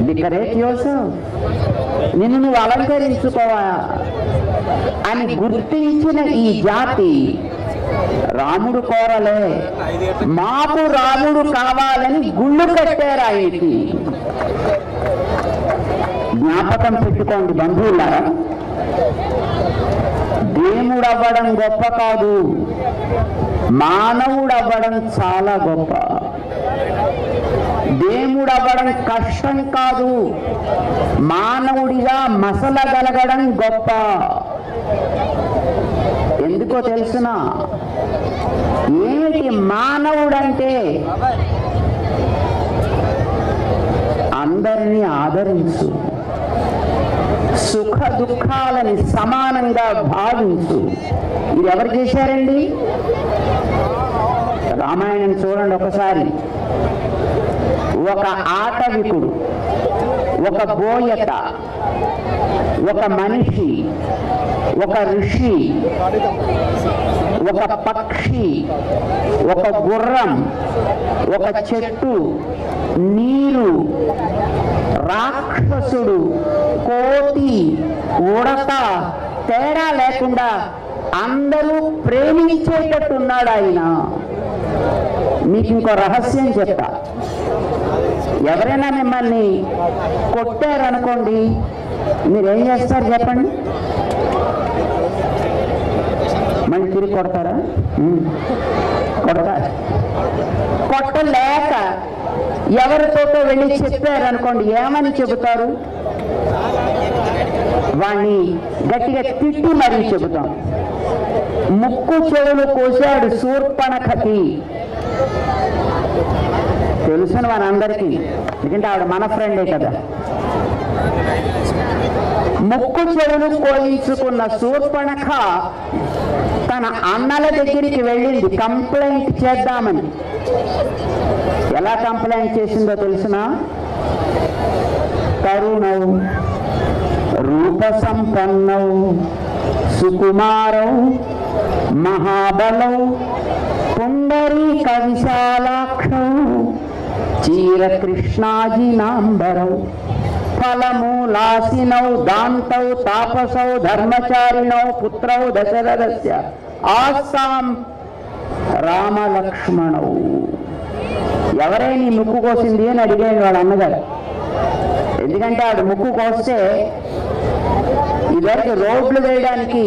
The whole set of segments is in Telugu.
డెకరేట్ యోర్సెల్ఫ్, నిన్ను నువ్వు అలంకరించుకోవా అని గుర్తించిన ఈ జాతి రాముడు కోరలే, మాకు రాముడు కావాలని గుళ్ళు కట్టారు ఆయనకి. జ్ఞాపకం పెట్టుకోండి బంధువులారా, దేవుడు అవ్వడం గొప్ప కాదు, మానవుడు అవ్వడం చాలా గొప్ప. దేవుడు అవ్వడం కష్టం కాదు, మానవుడిగా మసలగలగడం గొప్ప. ఎందుకో తెలుసునా? ఏమిటి మానవుడంటే? అందరినీ ఆదరించు, సుఖ దుఃఖాలని సమానంగా భావించు. ఇది ఎవరు చేశారండి? రామాయణం చూడండి ఒకసారి. ఒక ఆటవికుడు, ఒక బోయత, ఒక మనిషి, ఒక ఋషి, ఒక పక్షి, ఒక గుర్రం, ఒక చెట్టు, నీరు, రాక్షసుడు, కోతి, ఉడత తేడా లేకుండా అందరూ ప్రేమించేటట్టున్నాడు ఆయన. మీకు ఇంకో రహస్యం చెప్తా. ఎవరైనా మిమ్మల్ని కొట్టారనుకోండి, మీరేం చేస్తారు చెప్పండి? మళ్ళీ తిరిగి కొడతారా? కొడతారు. కొట్టలేక ఎవరితోటో వెళ్ళి చెప్పారనుకోండి, ఏమని చెబుతారు? వాణ్ణి గట్టిగా తిట్టి మరీ చెబుతాం. ముక్కు చెవులు కోసాడు శూర్పణఖకి, తెలుసును మనందరికీ, ఎందుకంటే ఆవిడ మన ఫ్రెండే కదా. ముక్కు చెవులు కోయించుకున్న శూర్పణఖ తన అన్నల దగ్గరికి వెళ్ళింది కంప్లైంట్ చేద్దామని. ఎలా కంప్లైంట్ చేసిందో తెలుసునా? తరుణౌ రూప సంపన్నౌ సుకుమారౌ మహాబలౌ పుండరీక విశాలాక్షౌ చీరకృష్ణాజినాంబరౌ ఫలమూలాసినౌ దాంతౌ తాపసౌ ధర్మచారిణౌ పుత్రౌ దశరథస్య ఆసాం రామలక్ష్మణౌ. ఎవరే నీ ముక్కు కోసింది అని అడిగాడు వాళ్ళ అన్నగారు. ఎందుకంటే ఆవిడ ముక్కు కోస్తే ఇదివరకు రోడ్లు వేయడానికి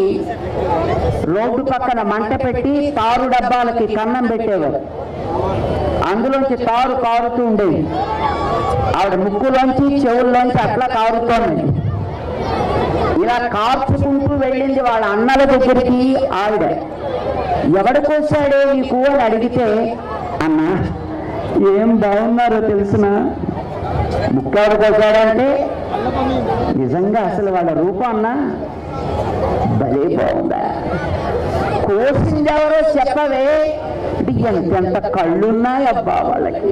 రోడ్డు పక్కన మంట పెట్టి తారు డబ్బాలకి కన్నం పెట్టేవారు, అందులోంచి తారు కారుతూ ఉండేది. ఆవిడ ముక్కులోంచి చెవుల్లోంచి అట్లా కారుతోంది. ఇలా కార్చుకుంటూ వెళ్ళింది వాళ్ళ అన్నల దగ్గరికి. ఆవిడ ఎవడు కోసాడే నీకు అని అడిగితే, అన్న ఏం బాగున్నారో తెలుసునా, ముక్కాడు కోసాడంటే నిజంగా అసలు వాళ్ళ రూపం అన్నా భలే బాగుందా, కోసింది ఎవరో చెప్పవే అంటే ఎంతెంత కళ్ళున్నాయి అబ్బా వాళ్ళకి.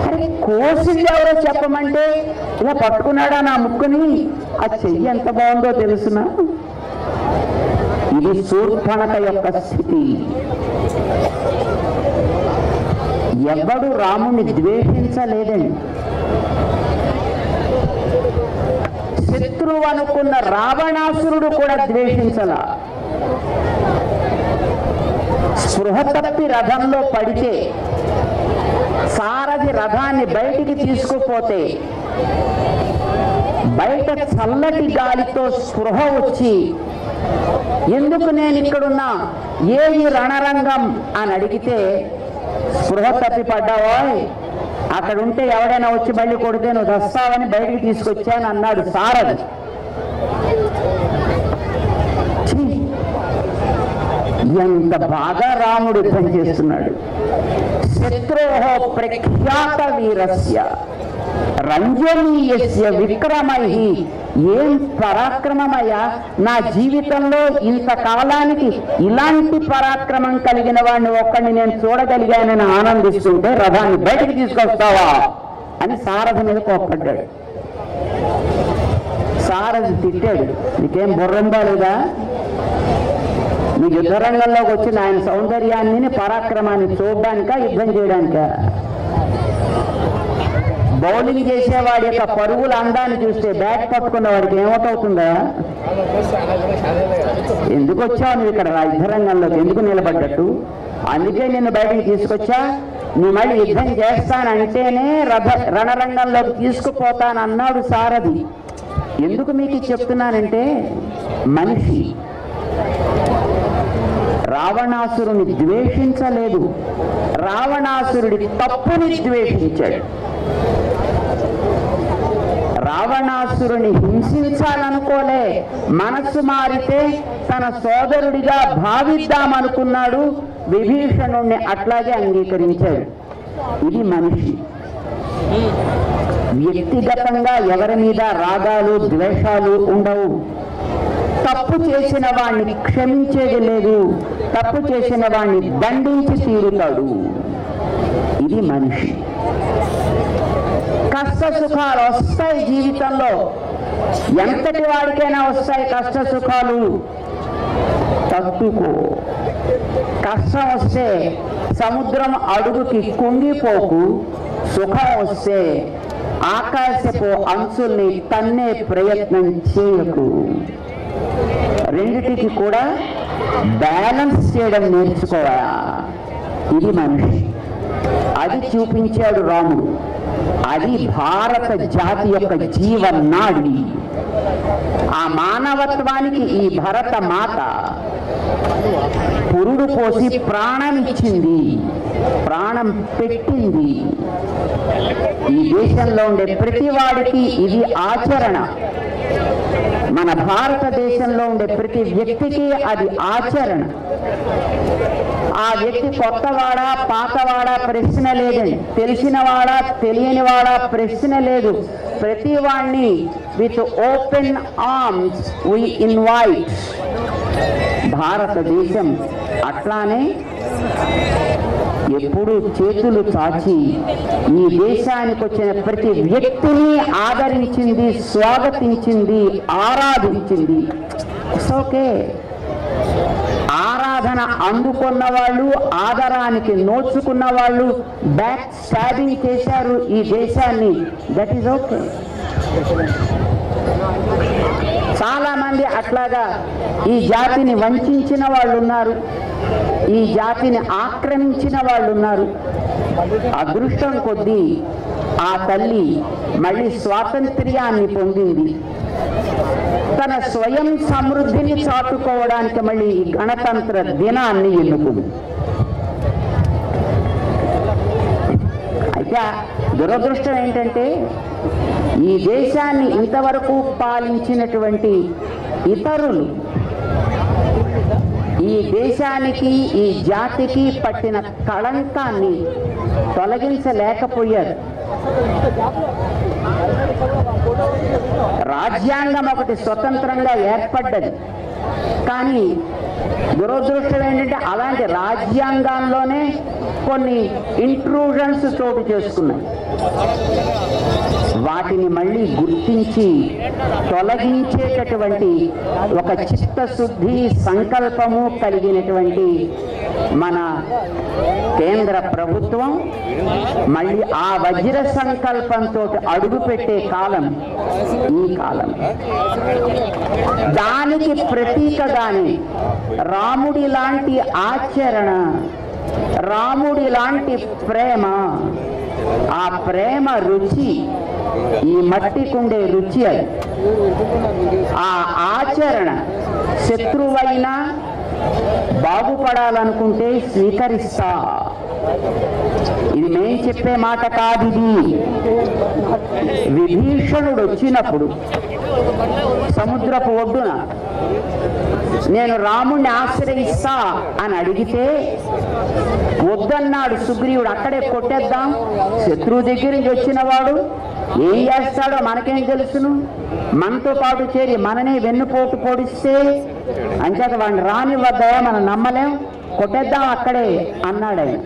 అరే కోసింది ఎవరో చెప్పమంటే ఇలా పట్టుకున్నాడా నా ముక్కుని, ఆ చెయ్యి ఎంత బాగుందో తెలుసునా. ఇది శూర్పణఖ యొక్క స్థితి. ఎవడు రాముని ద్వేషించలేదండి. శత్రువు అనుకున్న రావణాసురుడు కూడా ద్వేషించల. స్పృహ తప్పి రథంలో పడితే, సారథి రథాన్ని బయటికి తీసుకుపోతే, బయట చల్లటి గాలితో స్పృహ వచ్చి ఎందుకు నేను ఇక్కడున్నా, ఏది రణరంగం అని అడిగితే, స్పృహ తప్పి పడ్డావో అక్కడ ఉంటే ఎవడైనా వచ్చి మళ్ళీ కొడితే నువ్వు దస్తావని బయటికి తీసుకొచ్చాను అన్నాడు సారథి. ఎంత బాగా రాముడు యుద్ధం చేస్తున్నాడు. శత్రోహో ప్రఖ్యాత వీరస్య రంజనీయస్య విక్రమై. ఏం పరాక్రమమయ్యా, నా జీవితంలో ఇంతకాలానికి ఇలాంటి పరాక్రమం కలిగిన వాడిని ఒక్కడిని నేను చూడగలిగానని ఆనందిస్తుంటే రథాన్ని బయటికి తీసుకొస్తావా అని సారథి మీద కోప్పడ్డాడు. సారథి తిట్టాడు, నీకేం బుర్రందా లేదా, నీ యుద్ధరంగంలోకి వచ్చిన ఆయన సౌందర్యాన్ని పరాక్రమాన్ని చూడడానికా యుద్ధం చేయడానికా? బౌలింగ్ చేసేవాడి యొక్క పరుగుల అందాన్ని చూస్తే బ్యాట్ పట్టుకున్న వాడికి ఏమవుతుందా? ఎందుకు వచ్చావు నువ్వు ఇక్కడ యుద్ధరంగంలోకి, ఎందుకు నిలబడ్డట్టు? అందుకే నిన్ను బయటికి తీసుకొచ్చా. నువ్వు మళ్ళీ యుద్ధం చేస్తానంటేనే రణరంగంలోకి తీసుకుపోతానన్నాడు సారథి. ఎందుకు మీకు చెప్తున్నానంటే, మనిషి రావణాసురుని ద్వేషించలేదు, రావణాసురుడి తప్పుని ద్వేషించాడు. రావణాసురుని హింసించాలనుకోలే, మనస్సు మారితే తన సోదరుడిగా భావిద్దామనుకున్నాడు. విభీషణుణ్ణి అట్లాగే అంగీకరించాడు. ఇది మనిషి. వ్యక్తిగతంగా ఎవరి మీద రాగాలు ద్వేషాలు ఉండవు. తప్పు చేసిన వాణ్ణి క్షమించేది లేదు, తప్పు చేసిన వాణ్ణి దండించి తీరుతాడు. ఇది మనిషి. కష్ట సుఖాలు వస్తాయి జీవితంలో, ఎంతటి వాడికైనా వస్తాయి కష్ట సుఖాలు. తట్టుకో. కష్టం వస్తే సముద్రం అడుగుకి కుంగిపోకు, సుఖం వస్తే ఆకాశపు అంచుల్ని తన్నే ప్రయత్నం చేయకు. రెండిటికి కూడా బ్యాలెన్స్ చేయడం నేర్చుకోవాలా. ఇది మనిషి. అది చూపించాడు రాముడు. అది భారత జాతి యొక్క జీవనాడి. ఆ మానవత్వానికి ఈ భరత మాత పురుడు పోసి ప్రాణం ఇచ్చింది, ప్రాణం పెట్టింది. ఈ దేశంలో ఉండే ప్రతి వాడికి ఇది ఆచరణ. మన భారతదేశంలో ఉండే ప్రతి వ్యక్తికి అది ఆచరణ. ఆ వ్యక్తి కొత్తవాడా పాతవాడా ప్రశ్న లేదండి, తెలిసినవాడా తెలియనివాడా ప్రశ్న లేదు. ప్రతి వాణ్ణి with open arms we invite. భారతదేశం అట్లానే ఎప్పుడు చేతులు చాచి ఈ దేశానికి వచ్చిన ప్రతి వ్యక్తిని ఆదరించింది, స్వాగతించింది, ఆరాధించింది. ఓకే, ఆరాధన అందుకున్న వాళ్ళు, ఆదరానికి నోచుకున్న వాళ్ళు బ్యాక్ స్టాబింగ్ చేశారు ఈ దేశాన్ని. That is okay. చాలా మంది అట్లాగా ఈ జాతిని వంచిన వాళ్ళు ఉన్నారు, ఈ జాతిని ఆక్రమించిన వాళ్ళు ఉన్నారు. అదృష్టం కొద్దీ ఆ తల్లి మళ్ళీ స్వాతంత్ర్యాన్ని పొందింది. తన స్వయం సమృద్ధిని చాటుకోవడానికి మళ్ళీ ఈ గణతంత్ర దినాన్ని ఎన్నుకుంది. అయితే దురదృష్టం ఏంటంటే, ఈ దేశాన్ని ఇంతవరకు పాలించినటువంటి ఇతరులు ఈ దేశానికి ఈ జాతికి పట్టిన కళంకాన్ని తొలగించలేకపోయారు. రాజ్యాంగం ఒకటి స్వతంత్రంగా ఏర్పడ్డది, కానీ దురదృష్టం ఏంటంటే అలాంటి రాజ్యాంగాల్లోనే కొన్ని ఇంట్రూజన్స్ చోటు చేసుకున్నాయి. వాటిని మళ్ళీ గుర్తించి తొలగించేటటువంటి ఒక చిత్తశుద్ధి సంకల్పము కలిగినటువంటి మన కేంద్ర ప్రభుత్వం మళ్ళీ ఆ వజ్ర సంకల్పంతో అడుగుపెట్టే కాలం ఈ కాలం. దానికి ప్రతీకగానే రాముడి లాంటి ఆచరణ, రాముడి లాంటి ప్రేమ, ఆ ప్రేమ రుచి ఈ మట్టికుండే రుచి. అది ఆ ఆచరణ శత్రువైనా బాగుపడాలనుకుంటే స్వీకరిస్తా. ఇది మేము చెప్పే మాట కాదు. ఇది విభీషణుడు వచ్చినప్పుడు సముద్రపు ఒడ్డున నేను రాముణ్ణి ఆశ్రయిస్తా అని అడిగితే వద్దన్నాడు సుగ్రీవుడు. అక్కడే కొట్టేద్దాం, శత్రువు దగ్గర నుంచి వచ్చిన వాడు ఏం చేస్తాడో మనకేం తెలుసును, మనతో పాటు చేరి మననే వెన్నుపోటు పొడిస్తే అంచేత వాడిని రాని వద్దా, మనం నమ్మలేం, కొట్టేద్దాం అక్కడే అన్నాడు ఆయన.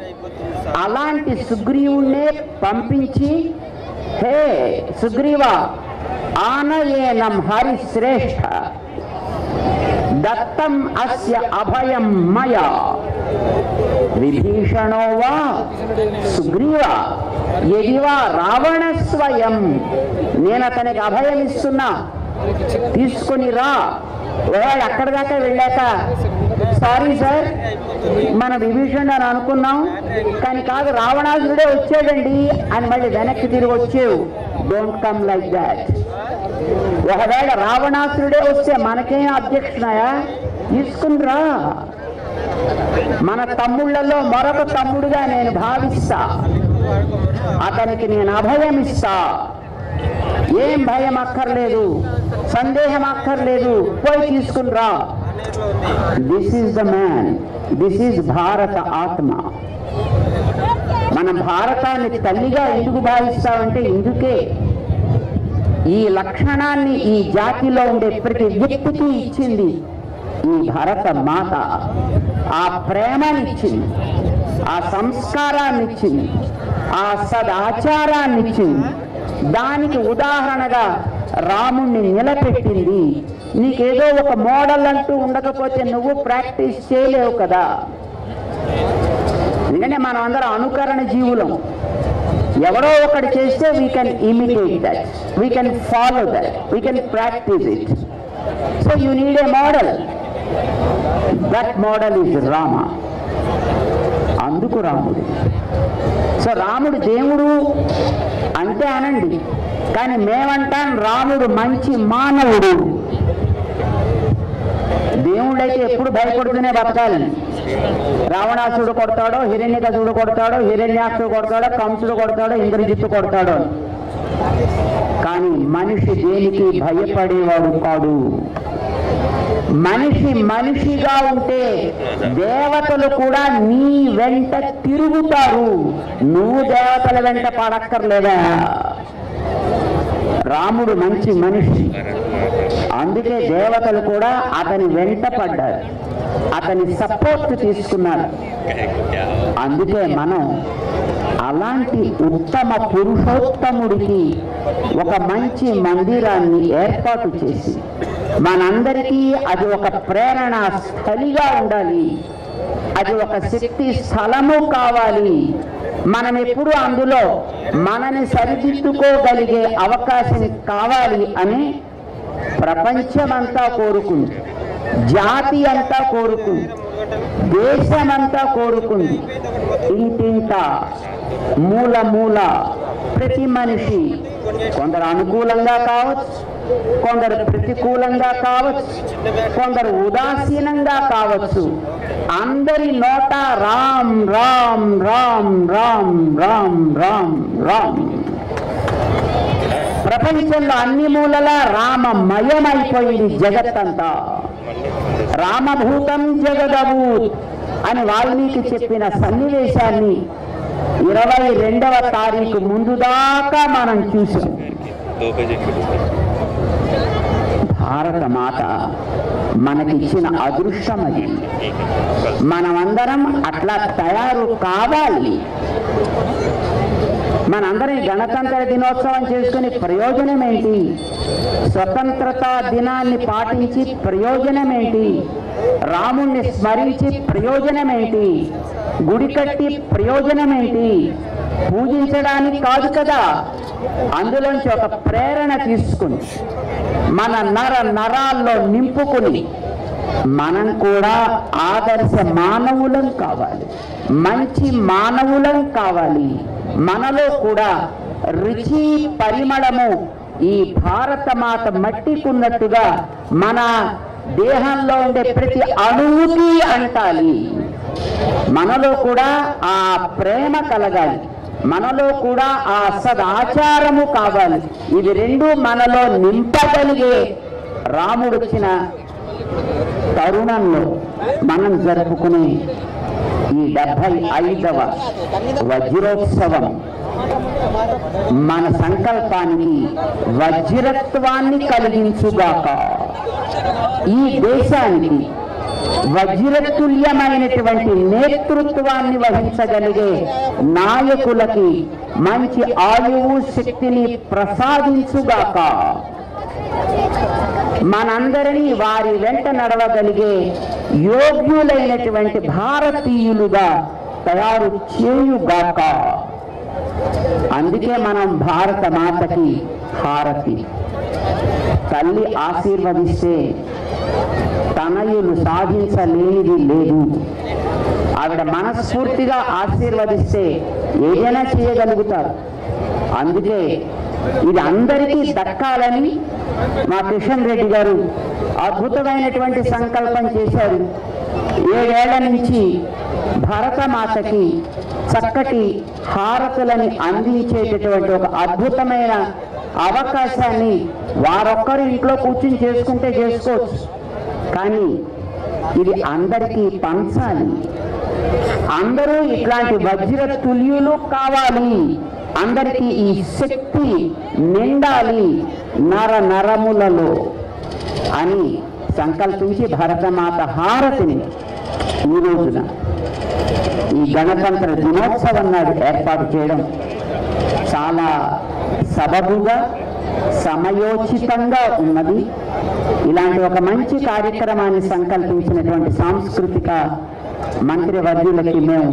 అలాంటి సుగ్రీవుణ్ణే పంపించి, హే సుగ్రీవ ఆనయేనం హరి శ్రేష్ఠ, దత్తం అస్య అభయం మయా విభీషణో వా సుగ్రీవ యదివా రావణ స్వయం. నేను అతనికి అభయం ఇస్తున్నా, తీసుకొని రా. వాడు అక్కడి దాకా వెళ్ళాక సారీ సార్ మన విభీషణుడు అని అనుకున్నాం, కానీ కాదు రావణాసురుడే వచ్చాడండి అని మళ్ళీ వెనక్కి తిరిగి వచ్చేవు. Don't come like that. ఒకవేళ రావణాసురుడే వస్తే మనకేం అబ్జెక్షనాయా? తీసుకునిరా. మన తమ్ముళ్లలో మరొక తమ్ముడుగా నేను భావిస్తా, అతనికి నేను అభయం ఇస్తా. ఏం భయం అక్కర్లేదు, సందేహం అక్కర్లేదు, పోయి తీసుకునిరా. This is the man, this is భారత ఆత్మ. మన భారతాన్ని తల్లిగా ఎందుకు భావిస్తామంటే ఇందుకే. ఈ లక్షణాన్ని ఈ జాతిలో ఉండే ప్రతి వ్యక్తికి ఇచ్చింది ఈ భారత మాత. ఆ ప్రేమనిచ్చింది, ఆ సంస్కారాన్ని ఇచ్చింది, ఆ సదాచారాన్ని ఇచ్చింది. దానికి ఉదాహరణగా రాముణ్ణి నిలబెట్టింది. నీకేదో ఒక మోడల్ అంటూ ఉండకపోతే నువ్వు ప్రాక్టీస్ చేయలేవు కదా. ఎందుకంటే మనం అందరం అనుకరణ జీవులం. ఎవరో ఒకటి చేస్తే we can imitate that, we can follow that, we can practice it. So you need a model. That model is Rama. అందుకు రాముడు. సో రాముడు దేవుడు అంటే అనండి, కానీ మేమంటాం రాముడు మంచి మానవుడు. దేవుడైతే ఎప్పుడు భయపడుతూనే బతకాలి. రావణాసుడు కొడతాడో, హిరణ్యకశిపుడు కొడతాడో, హిరణ్యాక్షుడు కొడతాడో, కంసుడు కొడతాడో, ఇంద్రజిత్తు కొడతాడో, కానీ మనిషి దేనికి భయపడేవాడు కాడు. మనిషి మనిషిగా ఉంటే దేవతలు కూడా నీ వెంట తిరుగుతారు. నువ్వు దేవతల వెంట పడక్కర్లేదా? రాముడు మంచి మనిషి, అందుకే దేవతలు కూడా అతని వెంట పడ్డారు, అతని సపోర్ట్ తీసుకున్నారు. అందుకే మనం అలాంటి ఉత్తమ పురుషోత్తముడికి ఒక మంచి మందిరాన్ని ఏర్పాటు చేసి మనందరికీ అది ఒక ప్రేరణ స్థలిగా ఉండాలి, అది ఒక శక్తి స్థలము కావాలి. మనం ఎప్పుడు అందులో మనని సరిదిద్దుకోగలిగే అవకాశం కావాలి అని ప్రపంచమంతా కోరుకుంది, జాతి అంతా కోరుకుంది, దేశమంతా కోరుకుంది. ఇంటింట మూల మూల ప్రతి మనిషి కొందరు అనుకూలంగా కావచ్చు, కొందరు ప్రతికూలంగా కావచ్చు, కొందరు ఉదాసీనంగా కావచ్చు. అందరి నోట రామ్ రామ్ రామ్ రామ్ రామ్ రామ్ రామ్. ప్రపంచంలో అన్ని మూలల రామమయమైపోయింది జగత్తంతా. రామభూతం జగదభూత్ అని వాల్మీకి చెప్పిన సన్నివేశాన్ని 22వ తారీఖు ముందు దాకా మనం చూసాం. భారత మాత మనకిచ్చిన అదృష్టం అది. మనమందరం అట్లా తయారు కావాలి. మనందరం గణతంత్ర దినోత్సవం చేసుకుని ప్రయోజనం ఏంటి? స్వతంత్రతా దినాన్ని పాటించి ప్రయోజనం ఏంటి? రాముణ్ణి స్మరించి ప్రయోజనం ఏంటి? గుడి కట్టి ప్రయోజనం ఏంటి? పూజించడానికి కాదు కదా. అందులోంచి ఒక ప్రేరణ తీసుకుని మన నరాల్లో నింపుకుని మనం కూడా ఆదర్శ మానవులం కావాలి, మంచి మానవులం కావాలి. మనలో కూడా రుచి పరిమళము ఈ భారతమాత మట్టికున్నట్టుగా మన దేహంలో ఉండే ప్రతి అణువుకి అంటాలి. మనలో కూడా ఆ ప్రేమ కలగాలి, మనలో కూడా ఆ సదాచారము కావాలి. ఇవి రెండు మనలో నింపగలిగే రాముడిచ్చిన తరుణంలో మనం జరుపుకునే ఈ 75వ వజ్రోత్సవం మన సంకల్పానికి వజ్రత్వాన్ని కలిగించుగాక. ఈ దేశానికి వజ్రతుల్యమైనటువంటి నేతృత్వాన్ని వహించగలిగే నాయకులకి మంచి ఆయువు శక్తిని ప్రసాదించుగాక. మనందరినీ వారి వెంట నడవగలిగే యోగ్యులైనటువంటి భారతీయులుగా తయారు చేయుగాక. అందుకే మనం భారత మాతకి హారతి. తల్లి ఆశీర్వదిస్తే తనయులు సాధించలేనిది లేదు. ఆవిడ మనస్ఫూర్తిగా ఆశీర్వదిస్తే ఏదైనా చేయగలుగుతారు. అందుకే ఇది అందరికీ దక్కాలని మా కిషన్ రెడ్డి గారు అద్భుతమైనటువంటి సంకల్పం చేశారు. 7 ఏళ్ల నుంచి భరతమాతకి చక్కటి హారతులని అందించేటటువంటి ఒక అద్భుతమైన అవకాశాన్ని వారొక్కరు ఇంట్లో కూర్చుని చేసుకుంటే చేసుకోవచ్చు, కానీ ఇది అందరికీ పంచాలి. అందరూ ఇట్లాంటి వజ్ర తుల్యులు కావాలి. అందరికీ ఈ శక్తి నిండాలి నర నరములలో అని సంకల్పించి భరతమాత హారతిని ఈ రోజున ఈ గణతంత్ర దినోత్సవం నాడు ఏర్పాటు చేయడం చాలా సబబుగా సమయోచితంగా ఉన్నది. ఇలాంటి ఒక మంచి కార్యక్రమాన్ని సంకల్పించినటువంటి సాంస్కృతిక మంత్రివర్యులకి మేము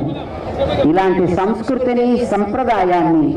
ఇలాంటి సంస్కృతిని సంప్రదాయాన్ని